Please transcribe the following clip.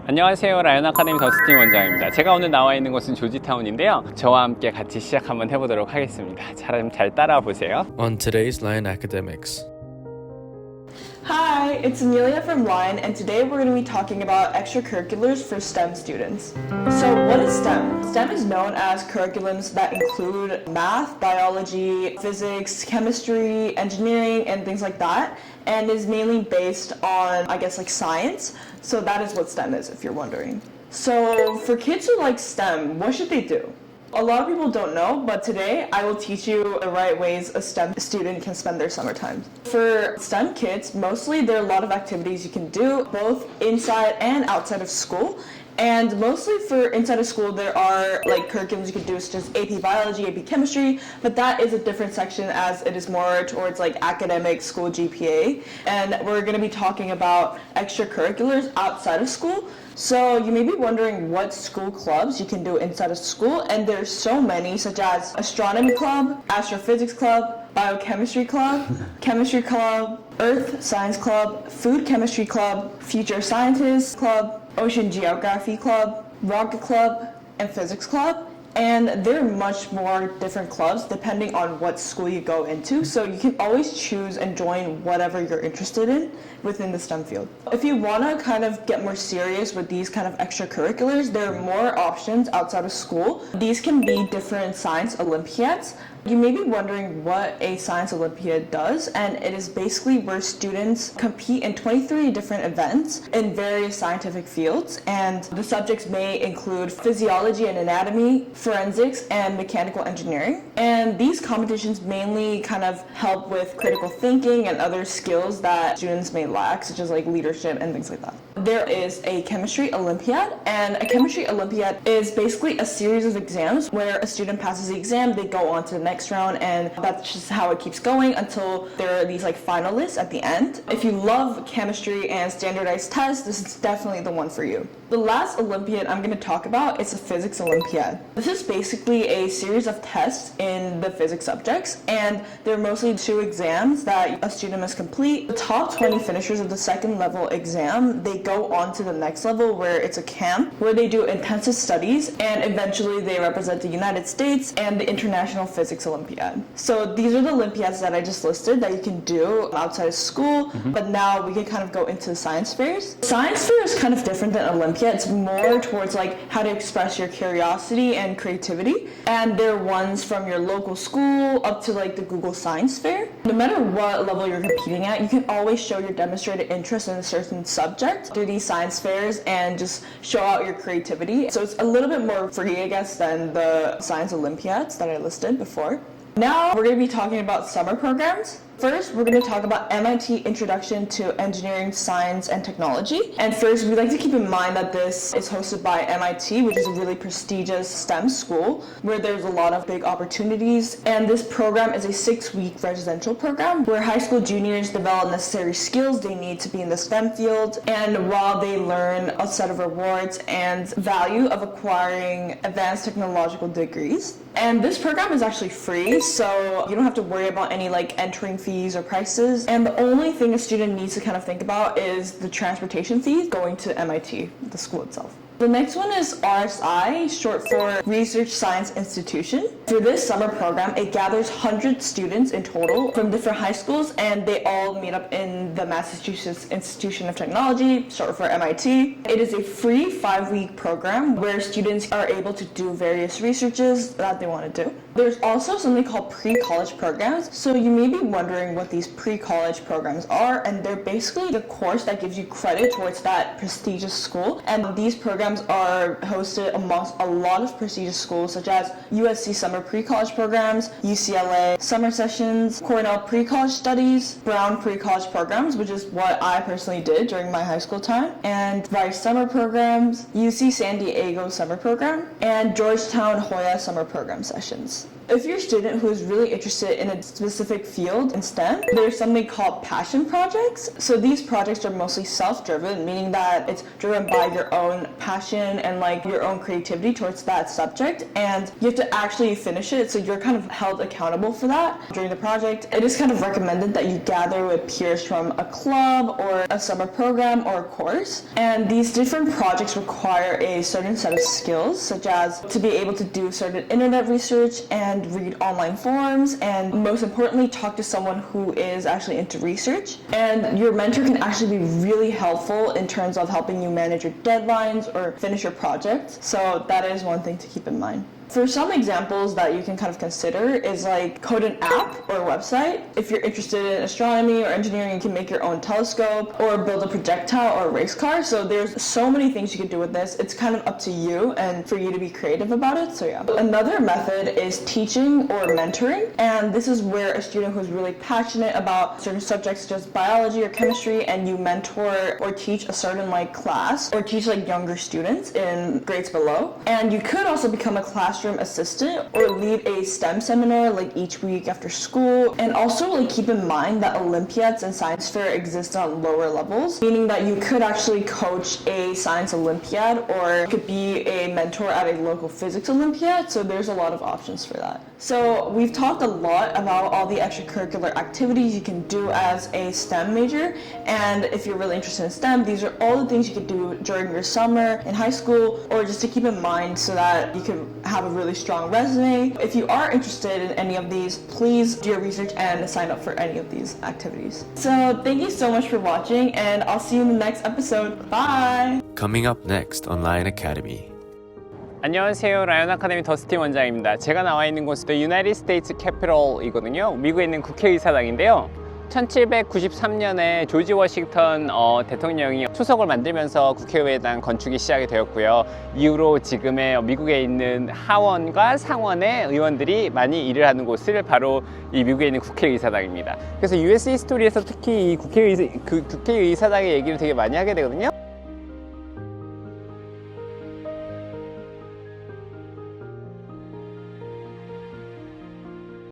안녕하세요. 라이언 아카데미 더스틴 원장입니다. 제가 오늘 나와 있는 곳은 조지타운인데요. 저와 함께 같이 시작 한번 해보도록 하겠습니다. 잘 따라와 보세요. On today's Lion Academics. Hi, it's Amelia from Lion, and today we're going to be talking about extracurriculars for STEM students. So what is STEM? STEM is known as curriculums that include math, biology, physics, chemistry, engineering, and things like that, and is mainly based on, like science. So that is what STEM is, if you're wondering. So for kids who like STEM, what should they do? A lot of people don't know, but today I will teach you the right ways a STEM student can spend their summer time. For STEM kids, mostly there are a lot of activities you can do, both inside and outside of school. And mostly for inside of school, there are curriculums you can do such as AP Biology, AP Chemistry, but that is a different section as it is more towards academic school GPA. And we're going to be talking about extracurriculars outside of school. So you may be wondering what school clubs you can do inside of school, and there's so many, such as Astronomy Club, Astrophysics Club, Biochemistry Club, Chemistry Club, Earth Science Club, Food Chemistry Club, Future Scientists Club, Ocean Geography Club, Rocket Club, and Physics Club. And there are much more different clubs depending on what school you go into, so you can always choose and join whatever you're interested in within the STEM field. If you want to kind of get more serious with these kind of extracurriculars, there are more options outside of school. These can be different science Olympiads. You may be wondering what a science Olympiad does, and it is basically where students compete in 23 different events in various scientific fields, and the subjects may include physiology and anatomy, forensics, and mechanical engineering. And these competitions mainly kind of help with critical thinking and other skills that students may lack, such as leadership and things like that. There is a chemistry Olympiad, and a chemistry Olympiad is basically a series of exams where a student passes the exam, they go on to the next round, and that's just how it keeps going until there are these finalists at the end. If you love chemistry and standardized tests, this is definitely the one for you. The last Olympiad I'm going to talk about is a physics Olympiad. This is basically a series of tests in the physics subjects, and there are mostly 2 exams that a student must complete. The top 20 finishers of the second level exam, they go on to the next level where it's a camp where they do intensive studies, and eventually they represent the United States and the International Physics Olympiad. So these are the Olympiads that I just listed that you can do outside of school, but now we can kind of go into science fairs. Science fair is kind of different than Olympia. It's more towards how to express your curiosity and creativity, and there are ones from your local school up to the Google Science Fair. No matter what level you're competing at, you can always show your demonstrated interest in a certain subject through these science fairs and just show out your creativity. So it's a little bit more free, I guess, than the science Olympiads that I listed before. Now we're going to be talking about summer programs. First, we're going to talk about MIT Introduction to Engineering, Science, and Technology. And first, we'd like to keep in mind that this is hosted by MIT, which is a really prestigious STEM school where there's a lot of big opportunities. And this program is a 6-week residential program where high school juniors develop necessary skills they need to be in the STEM field, and while they learn a set of rewards and value of acquiring advanced technological degrees. And this program is actually free, so you don't have to worry about any entering fees or prices. And the only thing a student needs to kind of think about is the transportation fees going to MIT, the school itself. The next one is RSI, short for Research Science Institution. For this summer program, it gathers 100 students in total from different high schools, and they all meet up in the Massachusetts Institution of Technology, short for MIT. It is a free 5-week program where students are able to do various researches that they want to do. There's also something called pre-college programs. So you may be wondering what these pre-college programs are, and they're basically the course that gives you credit towards that prestigious school. And these programs are hosted amongst a lot of prestigious schools such as USC Summer Pre-College Programs, UCLA Summer Sessions, Cornell Pre-College Studies, Brown Pre-College Programs, which is what I personally did during my high school time, and Rice Summer Programs, UC San Diego Summer Program, and Georgetown Hoya Summer Program Sessions. If you're a student who is really interested in a specific field in STEM, there's something called passion projects. So these projects are mostly self-driven, meaning that it's driven by your own passion and like your own creativity towards that subject, and you have to actually finish it, so you're kind of held accountable for that during the project. It is kind of recommended that you gather with peers from a club or a summer program or a course, and these different projects require a certain set of skills, such as to be able to do certain internet research and read online forums, and most importantly, talk to someone who is actually into research. And your mentor can actually be really helpful in terms of helping you manage your deadlines or finish your project. So that is one thing to keep in mind. For some examples that you can kind of consider is like code an app or a website. If you're interested in astronomy or engineering, you can make your own telescope or build a projectile or a race car. So there's so many things you can do with this. It's kind of up to you and for you to be creative about it. So yeah. Another method is teaching or mentoring. And this is where a student who's really passionate about certain subjects such as biology or chemistry, and you mentor or teach a certain like class or teach like younger students in grades below. And you could also become a classroom assistant or lead a STEM seminar like each week after school. And also like keep in mind that Olympiads and science fair exist on lower levels, meaning that you could actually coach a science Olympiad or could be a mentor at a local physics Olympiad. So there's a lot of options for that. So we've talked a lot about all the extracurricular activities you can do as a STEM major, and if you're really interested in STEM, these are all the things you could do during your summer in high school, or just to keep in mind so that you can have a really strong resume. If you are interested in any of these, please do your research and sign up for any of these activities. So thank you so much for watching, and I'll see you in the next episode. Bye! Coming up next on Lion Academy. 안녕하세요. 라이언 아카데미 더스틴 원장입니다. 제가 나와 있는 곳은 The United States Capitol이거든요. 미국에 있는 국회의사당인데요. 1793년에 조지 워싱턴 대통령이 초석을 만들면서 국회의당 건축이 시작이 되었고요. 이후로 지금의 미국에 있는 하원과 상원의 의원들이 많이 일을 하는 곳을 바로 이 미국에 있는 국회의사당입니다. 그래서 US 히스토리에서 특히 이 국회의사당의 얘기를 되게 많이 하게 되거든요.